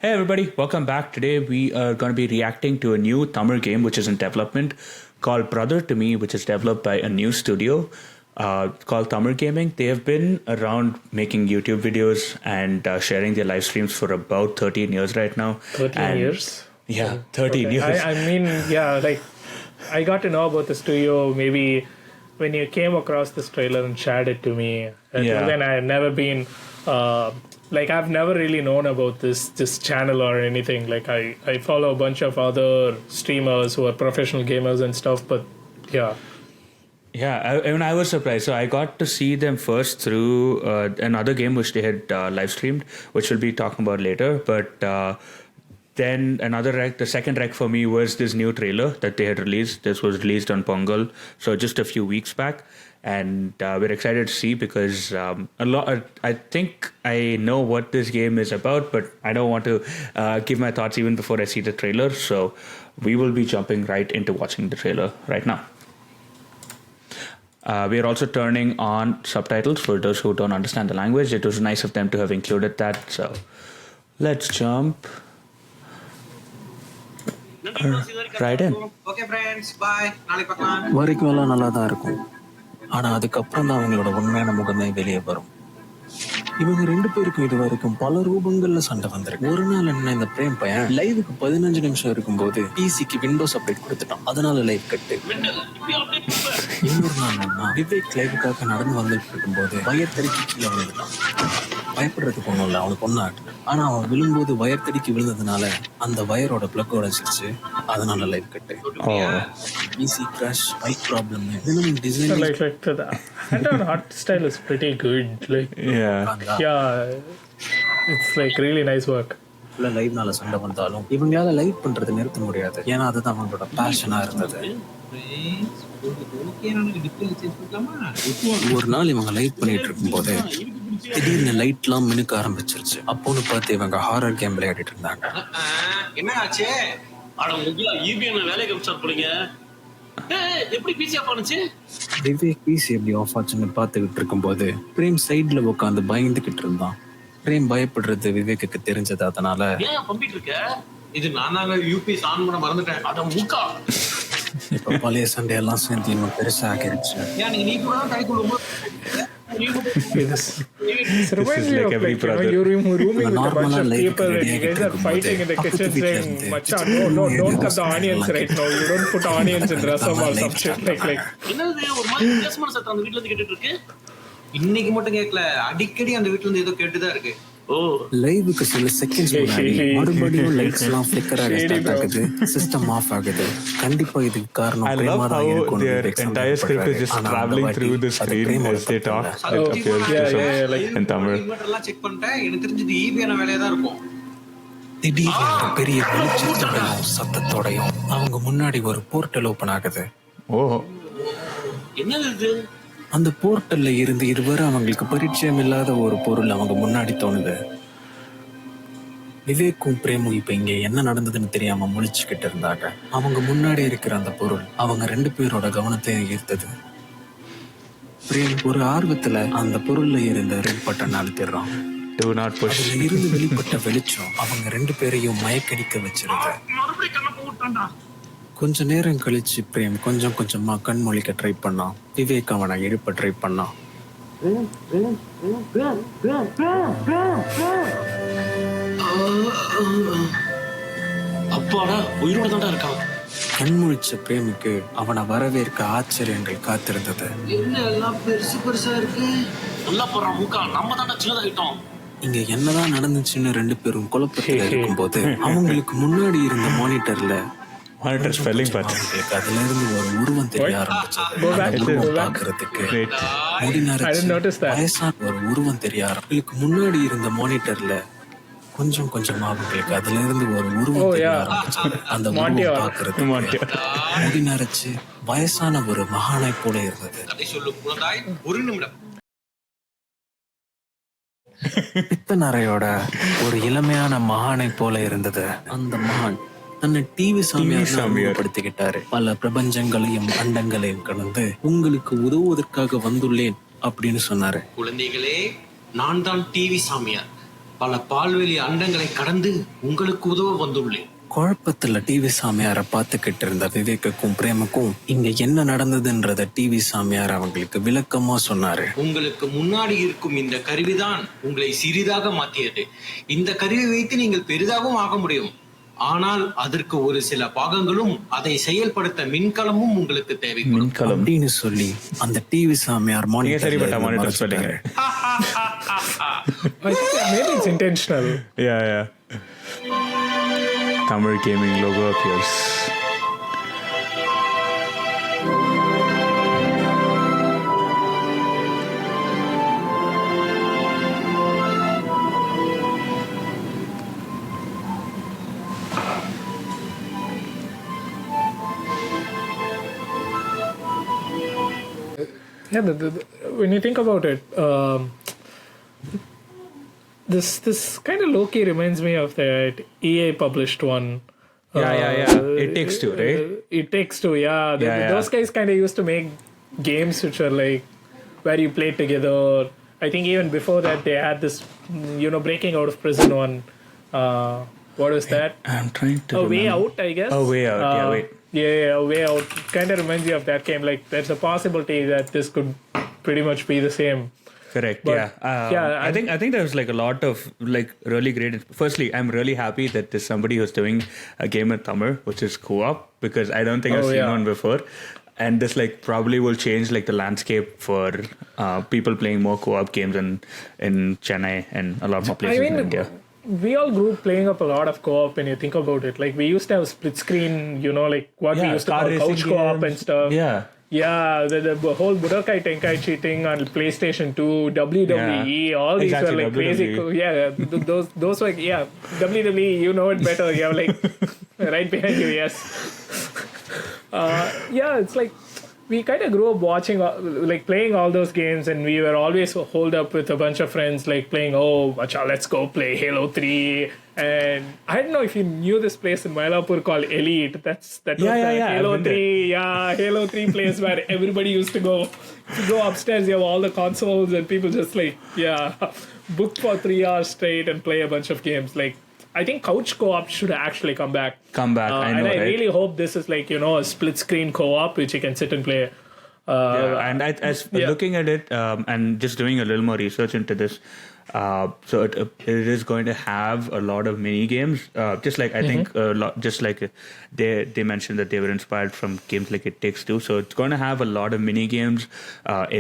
Hey everybody, welcome back. Today we are going to be reacting to a new Tamil game which is in development called Brother to Me, which is developed by a new studio called Tamil Gaming. They have been around making YouTube videos and sharing their live streams for about 13 years right now. 13 years? Yeah, 13 okay. years. I mean, yeah, like I got to know about the studio maybe when you came across this trailer and shared it to me. Yeah. Then I had never been... I've never really known about this channel or anything. Like I follow a bunch of other streamers who are professional gamers and stuff, but yeah. Yeah, I was surprised. So I got to see them first through another game which they had live streamed, which we'll be talking about later. But then the second rec for me was this new trailer that they had released. This was released on Pongal, so just a few weeks back. And we're excited to see because I think I know what this game is about, but I don't want to give my thoughts even before I see the trailer. So we will be jumping right into watching the trailer right now. We are also turning on subtitles for those who don't understand the language. It was nice of them to have included that. So let's jump right in. Okay friends, bye. நாளைக்கு பார்க்கலாம். வரைக்கும் எல்லாம் நல்லா தான் இருக்கும். ஆனா அதுக்கப்புறம் தான் அவங்களோட உண்மையான முகமே வெளியே வரும். இவங்க ரெண்டு பேருக்கும் இது வரைக்கும் பல ரூபங்கள்ல சண்டை வந்திருக்கு. ஒரு நாள் என்ன, இந்த பிரேம் பையன் லைவுக்கு 15 நிமிஷம் இருக்கும்போது பிசிக்கு விண்டோஸ் அப்டேட் கொடுத்துட்டான். அதனால லைவ் கட்டு. இன்னொரு நாள் என்ன, விவேக் லைவுக்காக நடந்து வந்துட்டு இருக்கும்போது வயர் தடுக்கி கீழே விழுந்துட்டான். பயப்படுறதுக்கு ஒண்ணும் இல்லை, அவனுக்கு ஒன்னாட்டு. ஆனா அவன் விழும்போது வயர் தடுக்கி விழுந்ததுனால அந்த வயரோட பிளக் உடைச்சிருச்சு. அதனால லைவ் கட்டு. பிசி கிராஷ், பைக் ப்ராப்ளம், தினமும் design. And our art style is pretty good. It's like really nice work. லைவ்னால சண்டை வந்தாலும் இவங்களால லைவ் பண்றது நிறுத்த முடியாது. ஏன்னா அதுதான் அவங்களோட பேஷனா இருந்தது. ஒரு நாள் இவங்க லைவ் பண்ணிட்டு இருக்கும் போது திடீர்னு லைட்லாம் மினுக்க ஆரம்பிச்சிருச்சு. அப்போன்னு பார்த்து இவங்க ஹாரர் கேம் விளையாடிட்டு இருந்தாங்க. என்ன ஆச்சு? வேலைக்கு போறீங்க? எப்படி பிசி ஆஃப் ஆனுச்சு? விவேக் பிசி எப்படி ஆஃப் ஆச்சுன்னு பார்த்துக்கிட்டு இருக்கும்போது பிரேம் சைட்ல உட்காந்து பயந்துகிட்டு இருந்தான். பிரேம் பயப்படுறது விவேக்கு தெரிஞ்சது. அதனால ஏன் பம்பிட்டு இருக்க? இது நானாங்க யூபிஎஸ் ஆன் பண்ண மறந்துட்டேன். அட மூக்கா. இப்ப பழைய சண்டை எல்லாம் சேர்ந்து இன்னும் பெருசா ஆகிருச்சு. நீ கூட கைக்குள்ள This reminds me of like, you're rooming with a bunch of people and you guys are fighting in the kitchen saying, "Macha, no, don't cut the onions right now. You don't put onions in rasam or some shit like." என்னது ஒரு மாதிரி வித்தியாசமான சத்தம் அந்த வீட்ல இருந்து கேட்டுட்டு இருக்கு? இன்னைக்கு மட்டும் கேட்கல, அடிக்கடி அந்த வீட்ல இருந்து ஏதோ கேட்டுதான் இருக்கு. லைவுக்கு சில செகண்ட்ஸ் முன்னாடி மறுபடியும் லைட்ஸ் எல்லாம் ஃபிளிக்கர் ஆக ஸ்டார்ட் ஆகுது. சிஸ்டம் ஆஃப் ஆகுது. கண்டிப்பா இதுக்கு காரணம் பிரேமா தான் இருக்கும். Entire script is just traveling through the screen as they talk. In Tamil. இன்வெர்ட்டர்லாம் செக் பண்ணிட்டேன். எனக்கு தெரிஞ்சது ஈபியான வேலையா தான் இருக்கும். திடீர்னு பெரிய வெளிச்சத்தோடையும் சத்தத்தோடையும் அவங்க முன்னாடி ஒரு போர்ட்டல் ஓபன் ஆகுது. என்னது இது? அந்த போர்ட்டல்ல இருந்து இருவரும் அவங்களுக்கு பரிச்சயம் இல்லாத ஒரு பொருள் அவங்க முன்னாடி தோணுது. விவேக்கும் பிரேமும் இப்ப இங்க என்ன நடந்ததுன்னு தெரியாம முழிச்சுக்கிட்டு இருந்தாங்க. அவங்க முன்னாடி இருக்கிற அந்த பொருள் அவங்க ரெண்டு பேரோட கவனத்தை ஈர்த்தது. பிரேம் ஒரு ஆர்வத்துல அந்த பொருள்ல இருந்த ரெட் பட்டன் அழுத்திடுறான். அதுல இருந்து வெளிப்பட்ட வெளிச்சம் அவங்க ரெண்டு பேரையும் மயக்கடிக்க வச்சிருது. கொஞ்ச நேரம் கழிச்சு பிரேம் கொஞ்சம் கொஞ்சமா கண் முழிக்க ட்ரை பண்ணான். விவேக் அவனை எழுப்ப ட்ரை பண்ணான். அப்பாடா, உயிரோட தான்டா இருக்கான். கண் முழிச்ச பிரேமுக்கு அவனை வரவேற்க ஆச்சரியங்கள் காத்திருந்தது. என்ன எல்லாம் பெருசு பெருசா இருக்கு? நல்லா போறான் மூக்கா, நம்ம தான்டா சின்னதாயிட்டோம். இங்க என்னதான் நடந்துச்சுன்னு ரெண்டு பேரும் குழப்பத்துல இருக்கும்போது அவங்களுக்கு முன்னாடி இருந்த மானிட்டர் ஸ்பெல்லிங் பார்த்து அதுல இருந்து ஒரு உருவம் தெரிய ஆரம்பிச்சது. பாக்குறதுக்கு வயசான ஒரு உருவம் தெரிய ஆரம்பிச்சு. முன்னாடி இருந்த மானிட்டர்ல கொஞ்சம் கொஞ்சமா அவங்களுக்கு அதுல இருந்து ஒரு உருவம் தெரிய ஆரம்பிச்சது. அந்த உருவம் பாக்குறதுக்கு முடி நரைச்சு வயசான ஒரு மகானை போல இருந்தது. ஒரு நிமிடம். பித்த நரையோட ஒரு இளமையான மகானை போல இருந்தது. அந்த மகான் தன்னை டிவி சாமியார் பல பிரபஞ்சங்களையும் அண்டங்களையும் கடந்து உங்களுக்கு உதவுவதற்காக வந்துள்ளேன் அப்படின்னு சொன்னாரு. குழந்தைகளே, நான் தான் டிவி சாமியார். பல பால்வெளி அண்டங்களை கடந்து உங்களுக்கு உதவ வந்துள்ளேன். குழப்பத்துல டிவி சாமியாரை பார்த்துக்கிட்டு இருந்த விவேக்குக்கும் பிரேமுக்கும் இங்க என்ன நடந்ததுன்றத டிவி சாமியார் அவங்களுக்கு விளக்கமா சொன்னாரு. உங்களுக்கு முன்னாடி இருக்கும் இந்த கருவிதான் உங்களை சிறிதாக மாற்றியது. இந்த கருவி வைத்து நீங்கள் பெரிதாகவும் ஆக முடியும். ஆனால் அதற்கு ஒரு சில பாகங்களும் அதை செயல்படுத்த மின்கலமும் உங்களுக்கு தேவை அப்படின்னு சொல்லி அந்த டிவி சாமியார் மானிட்டர் சொல்லுங்க. intentional. Yeah. Tamil gaming logo appears. Yeah, when you think about it, this kind of low-key reminds me of that EA published one. Yeah. It Takes Two, right? It Takes Two, yeah. Those guys kind of used to make games which are like where you play together. I think even before that they had this, breaking out of prison one. What was that? I'm trying to remember. Way Out, I guess. Way Out, wait. Yeah, Way Out. Kind of reminds me of that game. Like, there's a possibility that this could pretty much be the same. Correct. But, I think there's like a lot of like really great. Firstly, I'm really happy that there's somebody who's doing a game in Tamil, which is co-op, because I don't think I've seen one before. And this like probably will change like the landscape for people playing more co-op games in Chennai and a lot more places in India. We all grew up playing up a lot of co-op when you think about it. Like, we used to have split screen, like what we used to call couch co-op and stuff. Yeah, the whole Budokai Tenkaichi thing on PlayStation 2, WWE, all these were like crazy. Those were, WWE, you know it better. You have like right behind you, yes. It's like we kind of grew up watching, like playing all those games, and we were always holed up with a bunch of friends, like playing, let's go play Halo 3. And I don't know if you knew this place in Mylapore called Elite. That was Halo 3. Yeah, Halo 3 place where everybody used to go. If you go upstairs, you have all the consoles, and people just like, book for 3 hours straight and play a bunch of games. Like, I think couch co-op should actually come back. I know, and I right? really hope this is like, a split screen co-op which you can sit and play. And as looking at it and just doing a little more research into this, so it is going to have a lot of mini games. Just like I think, just like they mentioned that they were inspired from games like It Takes Two. So it's going to have a lot of mini games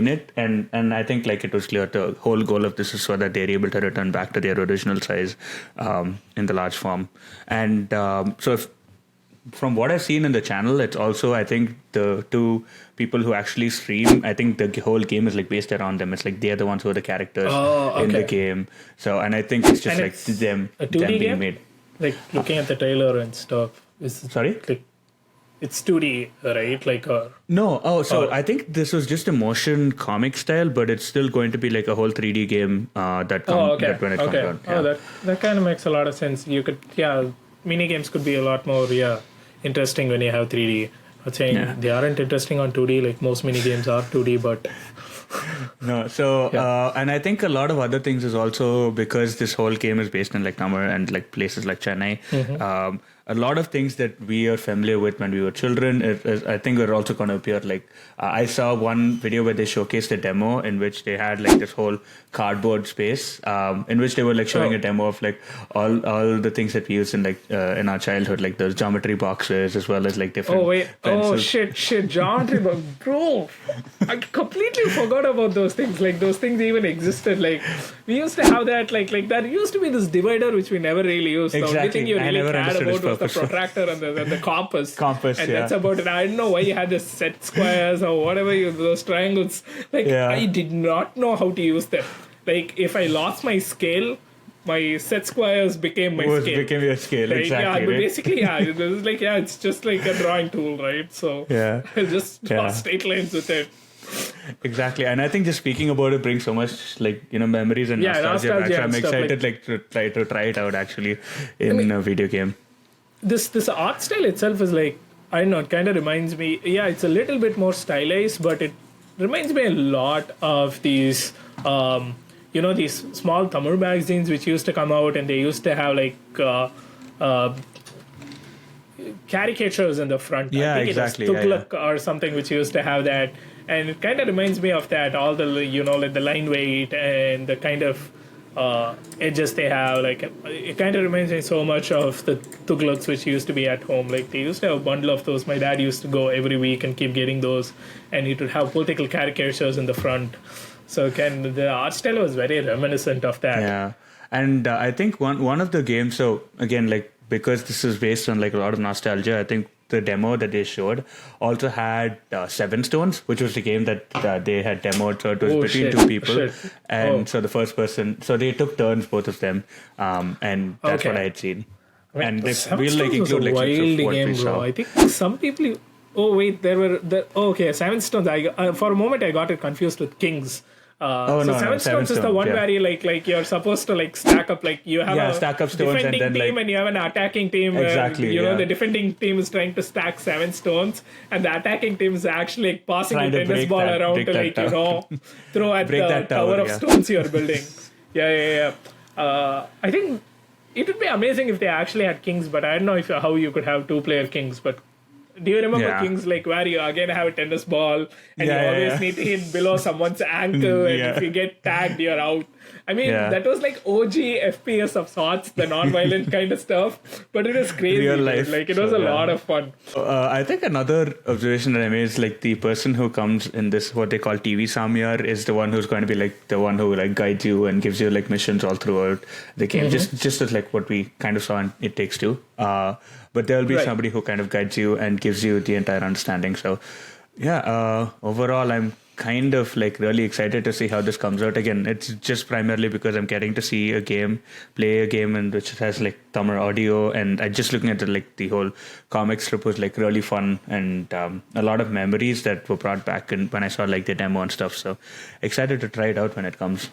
in it, and I think like it was clear the whole goal of this is so that they're able to return back to their original size in the large form. And so from what I've seen in the channel, it's also, I think, the two people who actually stream, I think the whole game is like based around them. It's like they're the ones who are the characters in the game. So, and I think it's just like them being made. Like looking at the trailer and stuff. Sorry? Like, it's 2D, right? Like No. I think this was just a motion comic style, but it's still going to be like a whole 3D game that when it comes out. That kind of makes a lot of sense. You could, mini games could be a lot more, interesting when you have 3D. I'm saying they aren't interesting on 2D, like most mini games are 2D, but no. So and I think a lot of other things is also because this whole game is based in like Tamil and like places like Chennai. A lot of things that we are familiar with when we were children, I think are also going to appear. Like I saw one video where they showcased a demo in which they had like this whole cardboard space in which they were like showing a demo of like all the things that we used in like in our childhood, like those geometry boxes as well as like different pencils. Shit, geometry box, bro. I completely forgot about those things. Like those things even existed. Like we used to have that. Like there used to be this divider which we never really used. Exactly. The only thing you really cared about was the purpose. protractor and the compass. And that's about it. I don't know why you had the set squares or whatever those triangles. Like I did not know how to use them. Like if I lost my scale, my set squares became my scale. Became your scale, right? exactly. Yeah, but basically, it's like it's just like a drawing tool, right? So I just draw straight lines with it. Exactly, and I think just speaking about it brings so much like memories and nostalgia back. So I'm excited to try it out actually in a video game. This art style itself is like, I don't know, it kind of reminds me, it's a little bit more stylized, but it reminds me a lot of these these small Tamil magazines which used to come out, and they used to have like caricatures in the front. Yeah, I think exactly. It was Tughlaq or something which used to have that, and it kind of reminds me of that. All the like the line weight and the kind of edges they have. Like it kind of reminds me so much of the Tughlaqs which used to be at home. Like they used to have a bundle of those. My dad used to go every week and keep getting those, and it would have political caricatures in the front. So the art style was very reminiscent of that. Yeah, and I think one of the games. So again, like because this is based on like a lot of nostalgia, I think the demo that they showed also had Seven Stones, which was the game that they had demoed. So it was between two people, and so the first person. So they took turns, both of them, and that's what I had seen. And they will like include like wild what game, we saw. bro. I think some people. Oh wait, okay, Seven Stones. For a moment I got it confused with Kings. Seven Stones is the one where you like you're supposed to like stack up, like you have a stack up stones defending and then team and you have an attacking team. Exactly. Where, the defending team is trying to stack 7 stones, and the attacking team is actually like, passing a tennis ball around to like throw at the tower of stones you're building. Yeah. I think it would be amazing if they actually had Kings, but I don't know how you could have 2-player Kings, but. Do you remember Kings, like where you again have a tennis ball and you always need to hit below someone's ankle, and if you get tagged, you're out? I mean, that was like OG FPS of sorts, the non-violent kind of stuff, but it was crazy. Real life. Like it was a lot of fun. I think another observation that I made is like the person who comes in this, what they call TV Samyar, is the one who's going to be like the one who like guides you and gives you like missions all throughout the game, just as like what we kind of saw in It Takes Two. But there'll be somebody who kind of guides you and gives you the entire understanding. So, overall, I'm kind of like really excited to see how this comes out. Again, it's just primarily because I'm getting to see play a game in which has like Tamil audio, and I just looking at it, like the whole comic strip was like really fun, and a lot of memories that were brought back when I saw like the demo and stuff. So excited to try it out when it comes.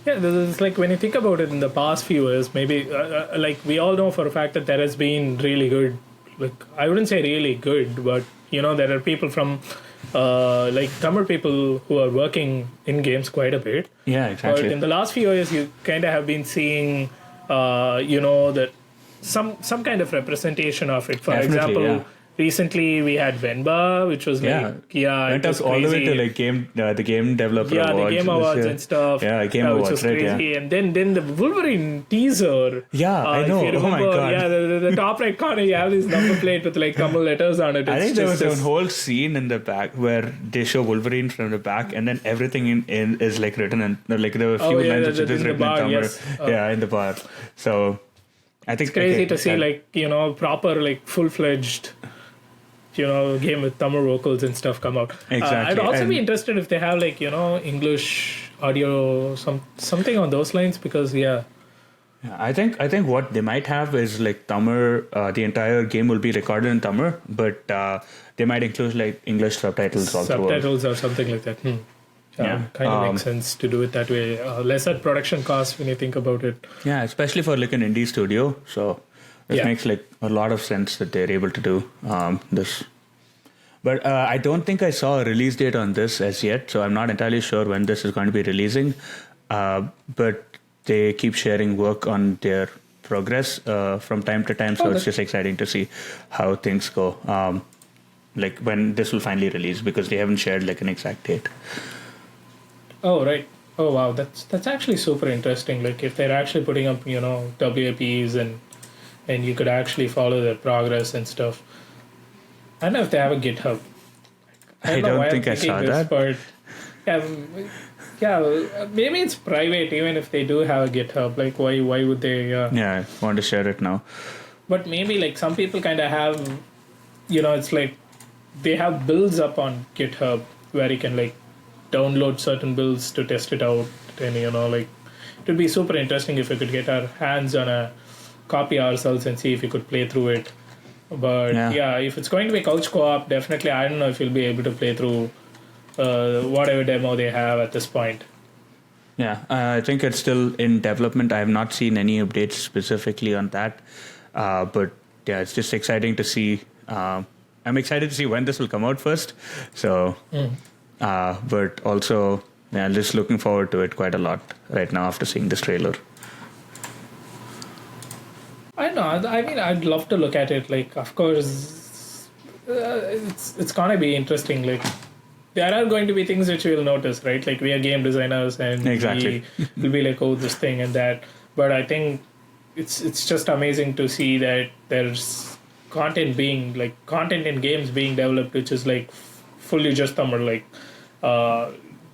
Yeah, it's like when you think about it in the past few years, maybe like we all know for a fact that there has been really good, like I wouldn't say really good, but there are people from like Tamil people who are working in games quite a bit. Yeah, exactly. But in the last few years, you kind of have been seeing, that some kind of representation of it. For example, recently we had Venba, which was went up all the way to like the game developer awards. The game awards and stuff. Game awards, which was crazy. And then the Wolverine teaser. I know. If you remember, oh my god. The top right corner, you have this number plate with like Tamil letters on it. I think there was a whole scene in the back where they show Wolverine from the back, and then everything in is like written in like there were a few lines which is written in Tamil. Yes. In the bar. So I think it's crazy to see like proper like full-fledged game with Tamil vocals and stuff come out. Exactly. I'd also be interested if they have like English audio, something on those lines, because I think what they might have is like Tamil. The entire game will be recorded in Tamil, but they might include like English subtitles also. Subtitles or something like that. Kind of makes sense to do it that way. Lesser production costs when you think about it. Yeah, especially for like an indie studio. So it makes like a lot of sense that they're able to do this. But I don't think I saw a release date on this as yet, so I'm not entirely sure when this is going to be releasing. But they keep sharing work on their progress from time to time, so it's just exciting to see how things go. Like when this will finally release, because they haven't shared like an exact date. Oh, right. Oh, wow. That's actually super interesting. Like if they're actually putting up, WAPs and you could actually follow their progress and stuff. I don't know if they have a GitHub. I don't think I saw that. But maybe it's private even if they do have a GitHub. Like why would they? I want to share it now. But maybe like some people kind of have, it's like they have builds up on GitHub where you can like download certain builds to test it out, and like it would be super interesting if we could get our hands on a copy ourselves and see if we could play through it. But if it's going to be couch co-op, definitely I don't know if you'll be able to play through whatever demo they have at this point. I think it's still in development. I have not seen any updates specifically on that, but it's just exciting to see. I'm excited to see when this will come out first. So, but also yeah, I'm just looking forward to it quite a lot right now after seeing this trailer. I know. I mean, I'd love to look at it. Like, of course, it's gonna be interesting. Like, there are going to be things which we'll notice, right? Like, we are game designers, and Exactly. we'll be like, oh, this thing and that. But I think it's just amazing to see that there's content in games being developed, which is like fully just Tamil, like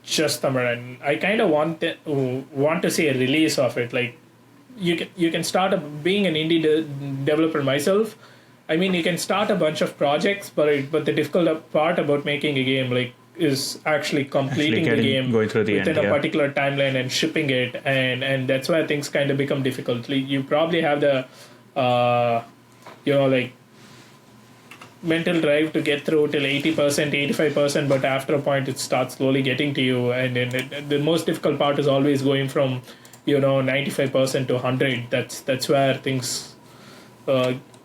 just Tamil, and I kind of want to see a release of it. Like, you can start being an indie developer myself. I mean, you can start a bunch of projects, but the difficult part about making a game, like, is actually completing the game going through the within end, a particular timeline and shipping it, and that's where things kind of become difficult. Like, you probably have the like mental drive to get through till 80%, 85%, but after a point it starts slowly getting to you, and then the most difficult part is always going from 95% to 100. That's where things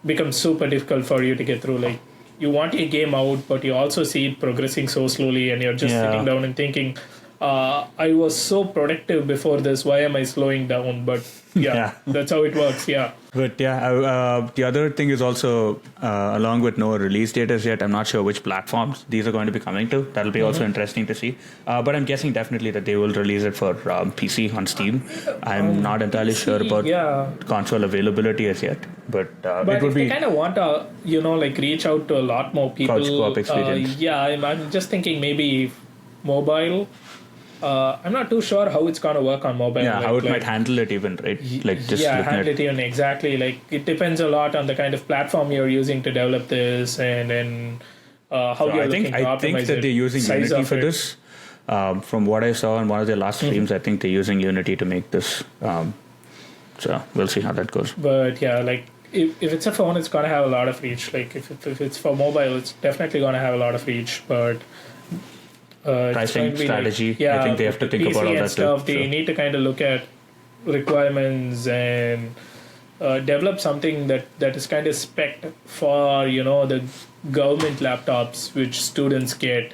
become super difficult for you to get through. Like, you want your game out, but you also see it progressing so slowly, and you're just sitting down and thinking, I was so productive before this, why am I slowing down? But that's how it works. But the other thing is also, along with no release date as yet, I'm not sure which platforms these are going to be coming to. That'll be also interesting to see. But I'm guessing definitely that they will release it for PC on Steam. I'm not entirely sure about console availability as yet. But it would be... they kind of want to, like, reach out to a lot more people. Couch co-op experience. I'm just thinking maybe mobile. I'm not too sure how it's going to work on mobile. Yeah, how it might handle it even, right? Like, just handle it even, exactly. Like, it depends a lot on the kind of platform you're using to develop this, and how you're looking to optimize it. I think that they're using Unity for this. From what I saw in one of their last streams, I think they're using Unity to make this. So we'll see how that goes. But yeah, like, if it's a phone, it's going to have a lot of reach. Like, if it's for mobile, it's definitely going to have a lot of reach. But pricing strategy, I think they have to think PC about all that stuff, too. They need to kind of look at requirements and develop something that is kind of spec'd for the government laptops which students get.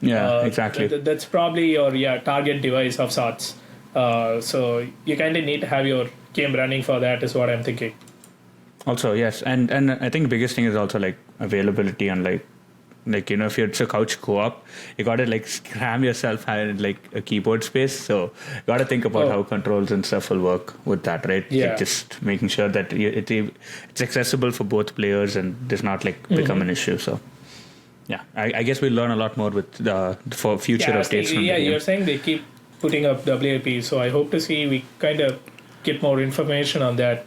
Exactly. That's probably your target device of sorts. So you kind of need to have your game running for that, is what I'm thinking. Also, yes, and I think the biggest thing is also like availability and like if it's a couch co-op, you got to like cram yourself in like a keyboard space. So you got to think about how controls and stuff will work with that, right? Yeah. Like, just making sure that it's accessible for both players and does not like become an issue. So yeah, I guess we'll learn a lot more with for future updates. From the game. You're saying they keep putting up WAP, so I hope to see we kind of get more information on that.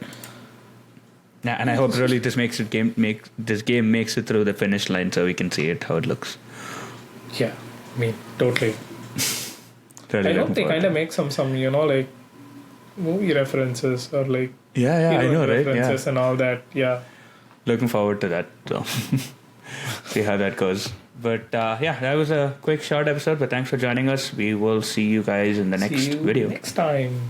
Yeah, and I hope really this game makes it through the finish line so we can see it how it looks. Yeah, I mean, totally. Really, I hope they kind of make some like movie references or like I know, right? References and all that. Yeah, looking forward to that. So see how that goes. But that was a quick short episode. But thanks for joining us. We will see you guys in the next video. Next time.